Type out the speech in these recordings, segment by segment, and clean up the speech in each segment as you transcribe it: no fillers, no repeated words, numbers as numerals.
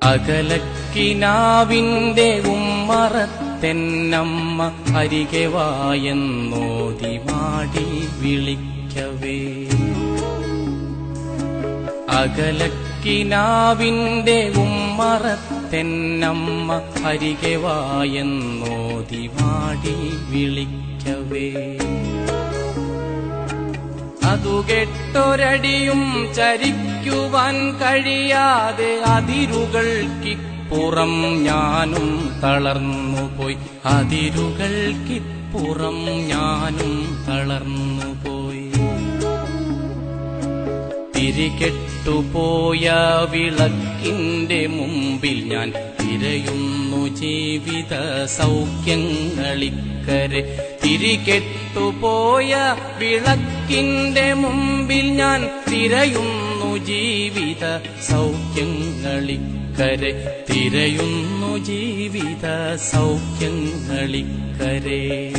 അകലക്കിനാവിന്റെ ഉമ്മറത്തെന്നമ്മ അരികെ വായെന്നോതി മാടി വിളിക്കവേ. അകലക്കിനാവിന്റെ ഉമ്മറത്തെന്നമ്മ അരികെ വായെന്നോതി മാടി വിളിക്കവേ. അതു കേട്ടൊരടിയും ചരിക്കുവാൻ കഴിയാതെ അതിരുകൾക്കിപ്പുറം ഞാനും തളർന്നുപോയി. അതിരുകൾക്കിപ്പുറം ഞാനും തളർന്നുപോയി. തിരികെട്ടുപോയ വിളക്കിന്റെ മുമ്പിൽ ഞാൻ തിരയുന്നു ജീവിത സൗഖ്യങ്ങളിക്കരെ. തിരികെട്ടുപോയ വിളക്കിന്റെ മുമ്പിൽ ഞാൻ തിരയുന്നു ജീവിത സൗഖ്യങ്ങളിക്കരെ. തിരയുന്നു ജീവിത സൗഖ്യങ്ങളിക്കരെ.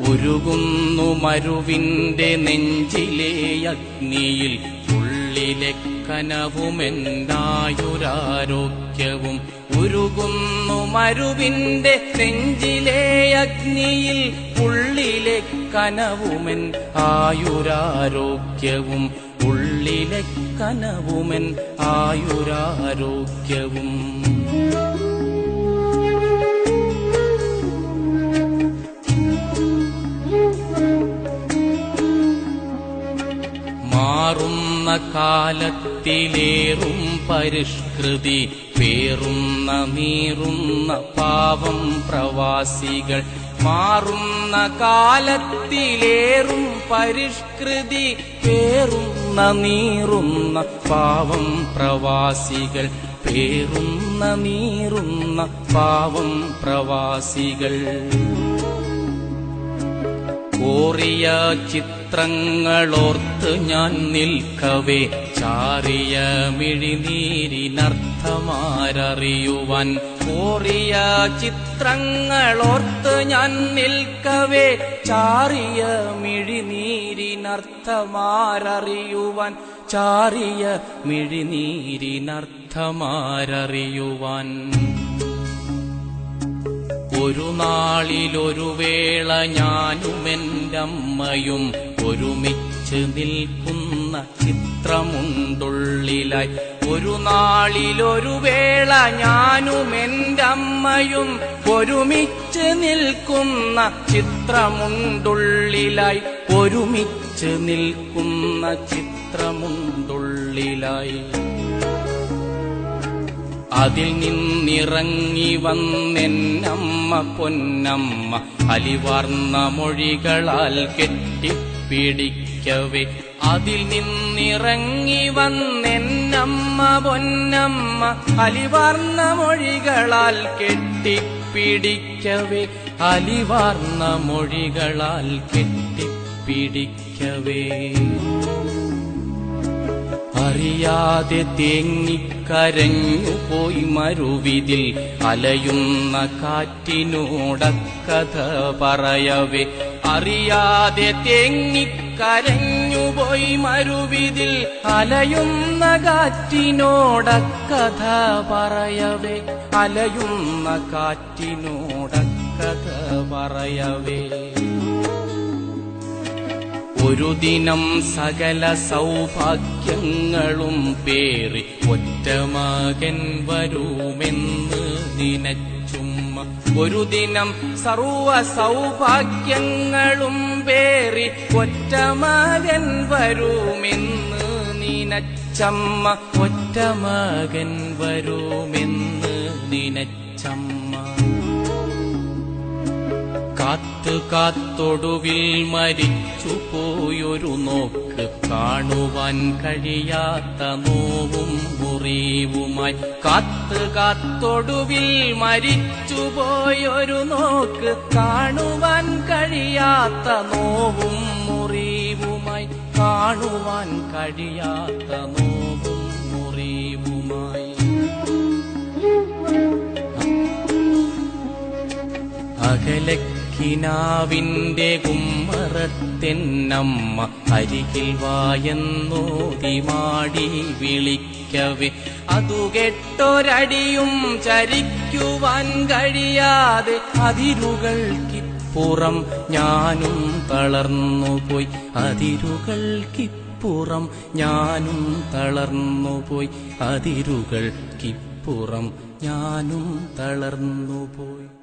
ഉരുകുന്നു മരുവിന്റെ നെഞ്ചിലെ അഗ്നിയിൽ ഉള്ളിലെ കനവുമെന്നായുരാരോഗ്യവും. ഉരുകുന്നു മരുവിന്റെ നെഞ്ചിലെ അഗ്നിയിൽ ഉള്ളിലെ കനവുമെൻ ആയുരാരോഗ്യവും. ഉള്ളിലെ കനവുമെൻ ആയുരാരോഗ്യവും. മാറുന്ന കാലത്തിലേറും പരിഷ്കൃതി പേറുന്ന നീറുന്ന പാവം പ്രവാസികൾ. മാറുന്ന കാലത്തിലേറും പരിഷ്കൃതി പേറുന്ന നീറുന്ന പാവം പ്രവാസികൾ. പേറുന്ന നീറുന്ന പാവം പ്രവാസികൾ. കോറിയ ചിത്രങ്ങളോർത്ത് ഞാൻ നിൽക്കവേ ചാറിയ മിഴിനീരിനർത്ഥമാരറിയുവാൻ. കോറിയ ചിത്രങ്ങളോർത്ത് ഞാൻ നിൽക്കവേ ചാറിയ മിഴിനീരിനർത്ഥമാരറിയുവാൻ. ചാറിയ മിഴിനീരിനർത്ഥമാരറിയുവാൻ. ഒരു നാളിലൊരു വേള ഞാനുമെൻ്റമ്മയും ഒരുമിച്ച് നിൽക്കുന്ന ചിത്രമുണ്ടുള്ളിലായി. ഒരു നാളിലൊരു വേള ഞാനുമെൻ്റമ്മയും ഒരുമിച്ച് നിൽക്കുന്ന ചിത്രമുണ്ടുള്ളിലായി. ഒരുമിച്ച് നിൽക്കുന്ന ചിത്രമുണ്ടുള്ളിലായി. അതിൽ നിന്നിറങ്ങി വന്നെന്നമ്മ പൊന്നമ്മ അലിവാർന്ന മൊഴികളാൽ കെട്ടിപ്പിടിക്കവേ. അതിൽ നിന്നിറങ്ങി വന്നെന്നമ്മ പൊന്നമ്മ അലിവാർന്ന മൊഴികളാൽ കെട്ടിപ്പിടിക്കവേ. അലിവാർന്ന മൊഴികളാൽ കെട്ടിപ്പിടിക്കവേ. അറിയാതെ തേങ്ങിക്കരഞ്ഞു പോയി മരുവിതിൽ അലയുന്ന കാറ്റിനോടക്കഥ പറയവേ. അറിയാതെ തേങ്ങിക്കരഞ്ഞു പോയി മരുവിതിൽ അലയുന്ന കാറ്റിനോടക്കഥ പറയവേ. അലയുന്ന കാറ്റിനോടക്കഥ പറയവേ. ഒരു ദിനം സകല സൗഭാഗ്യങ്ങളും പേറി ഒറ്റ മകൻ വരുമെന്ന് നിനച്ചുമ്മ. ഒരു ദിനം സർവ സൗഭാഗ്യങ്ങളും പേറി ഒറ്റ മകൻ വരുമെന്ന് നിനച്ചമ്മ. ഒറ്റ മകൻ വരുമെന്ന് നിനച്ചമ്മ. കാത്തു കാത്തൊടുവിൽ മരിച്ചു പോയൊരു നോക്ക് കാണുവാൻ കഴിയാത്ത നോവും മുറിവുമായി. കാത്തു കാത്തൊടുവിൽ മരിച്ചു പോയൊരു നോക്ക് കാണുവാൻ കഴിയാത്ത നോവും മുറിവുമായി. കാണുവാൻ കഴിയാത്ത നോവും മുറിവുമായി. അകലക്കിനാവിന്റെ ഉമ്മറത്തെന്നമ്മ അരികിൽ വായെന്നോതി മാടി വിളിക്കവേ. അതു കെട്ടൊരടിയും ചരിക്കുവാൻ കഴിയാതെ അതിരുകൾക്കിപ്പുറം ഞാനും തളർന്നുപോയി. അതിരുകൾക്കിപ്പുറം ഞാനും തളർന്നുപോയി. അതിരുകൾക്കിപ്പുറം ഞാനും തളർന്നുപോയി.